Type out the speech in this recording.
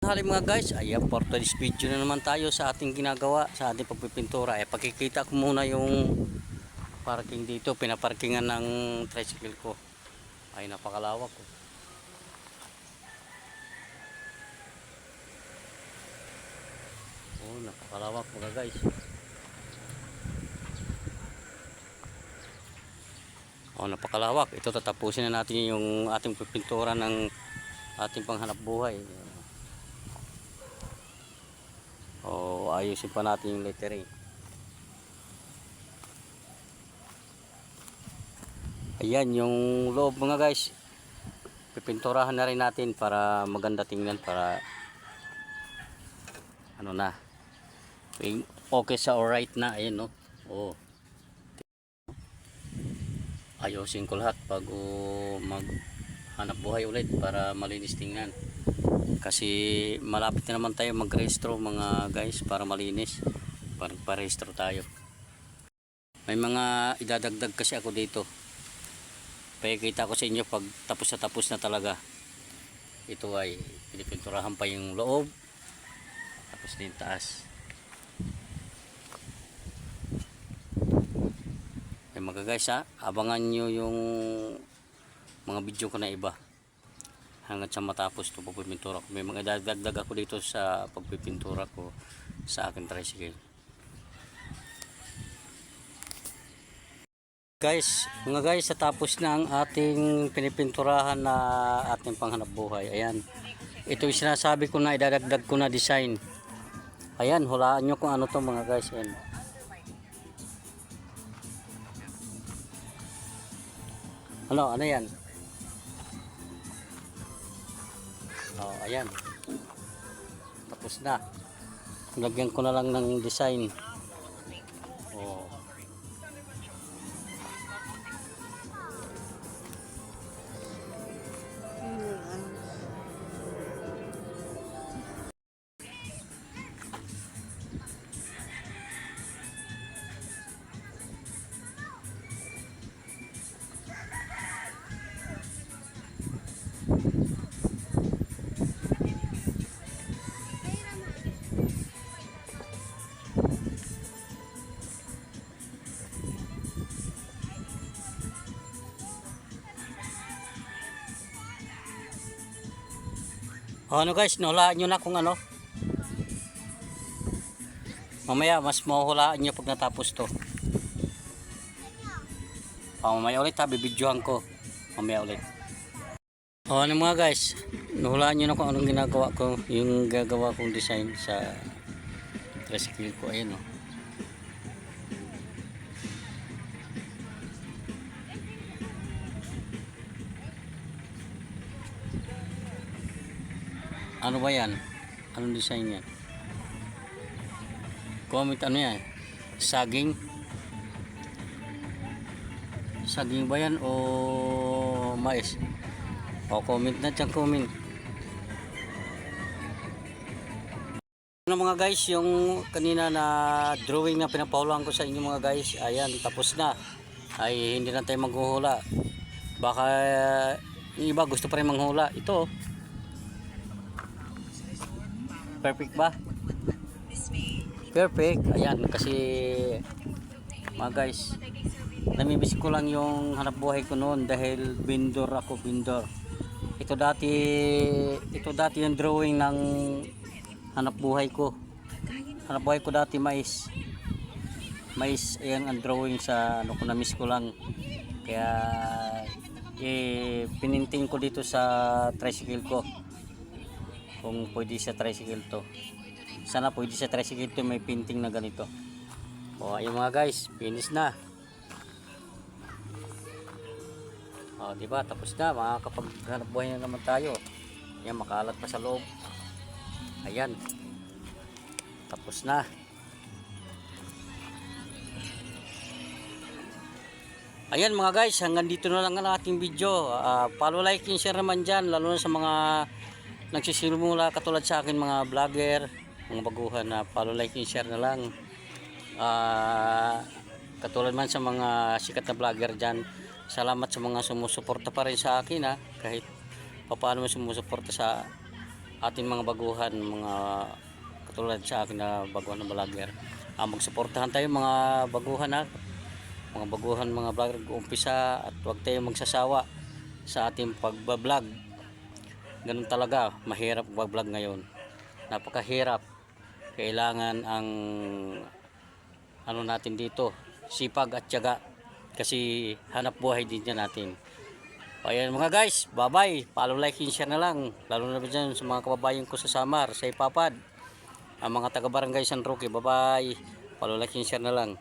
tanghali mga guys. Ayan, for today's video na naman tayo sa ating ginagawa, sa ating pagpipintura. Pakikita ko muna yung parking dito, pinaparkingan ng tricycle ko. Ay, napakalawak ko. Oh, napakalawak mga guys. Oh, napakalawak. Ito, tatapusin na natin yung ating pagpintura ng ating panghanap buhay. O ayusin pa natin yung lettering. Ayan yung loob mga guys, pipinturahan na rin natin para maganda tingnan, para ano na, okay sa alright na. Ayan no. Oh, ayusin ko lahat bago maghanap buhay ulit para malinis tingnan. Kasi malapit na naman tayo mag-rehistro mga guys, para malinis, para parehistro tayo. May mga idadagdag kasi ako dito, pakikita ko sa inyo pag tapos na talaga. Ito ay pinipinturahan pa yung loob, tapos din taas. Ay mga guys ha, abangan nyo yung mga video ko na iba hanggang sa matapos ito pagpipintura ko. May mga idadagdag ako dito sa pagpipintura ko sa aking tricycle. Guys, mga guys, natapos na ang ating pinipinturahan na ating panghanap buhay. Ayan, ito yung sinasabi ko na idadagdag ko na design. Ayan, hulaan nyo kung ano to mga guys. Ayan. Ano yan? Oh, ayan, tapos na. Lagyan ko na lang ng design. Oh. Ano guys, nahulaan nyo na kung ano. Mamaya mas mahuhulaan nyo pag natapos to. Mamaya ulit ha, bibidyohan ko. Mamaya ulit. Ano mga guys, nahulaan nyo na kung anong ginagawa ko. Yung gagawa kong design sa tricycle ko. Ayan o. Ano ba yan? Anong design yan? Comment ano yan? Saging? Saging ba yan o mais? O comment na dyan, comment. Ano mga guys, yung kanina na drawing na pinapahulaan ko sa inyo mga guys, ayan, tapos na. Ay hindi na tayo maghuhula. Baka yung iba gusto pa rin manghula. Ito perfect ba? Perfect. Ayan, kasi mga guys, namimiss ko lang yung hanap buhay ko noon dahil vendor ako, vendor. Ito dati yung drawing ng hanap buhay ko. Hanap buhay ko dati mais. Ayan ang drawing sa ano ko, na-miss ko lang. Kaya pininting ko dito sa tricycle ko. Kung pwede sa tricycle to, sana pwede sa tricycle to may painting na ganito. O ayun mga guys, finish na. O diba, tapos na, makakapaghanap buhay na naman tayo. Ayan, makalat pa sa loob. Ayan, tapos na. Ayan mga guys, hanggang dito na lang ang ating video. Follow, like, and share naman dyan, lalo na sa mga nagsisimula katulad sa akin, mga vlogger, mga baguhan, na follow, like, and share na lang. Katulad man sa mga sikat na vlogger dyan, salamat sa mga sumusuporta pa rin sa akin ha, kahit paano sumusuporta sa ating mga baguhan, mga katulad sa akin na baguhan na vlogger. Magsuportahan tayo mga baguhan ha. Mga baguhan, mga vlogger, umpisa at huwag tayong magsasawa sa ating pagbablog. Ganun talaga, mahirap mag-vlog ngayon. Napakahirap. Kailangan ang ano natin dito, sipag at tiyaga. Kasi hanap buhay din yan natin. Ayan mga guys, bye bye. Follow, like, and share na lang. Lalo na dyan sa mga kababayan ko sa Samar, sa Ipapad. Ang mga taga Barangay San Roque, bye bye. Follow, like, and share na lang.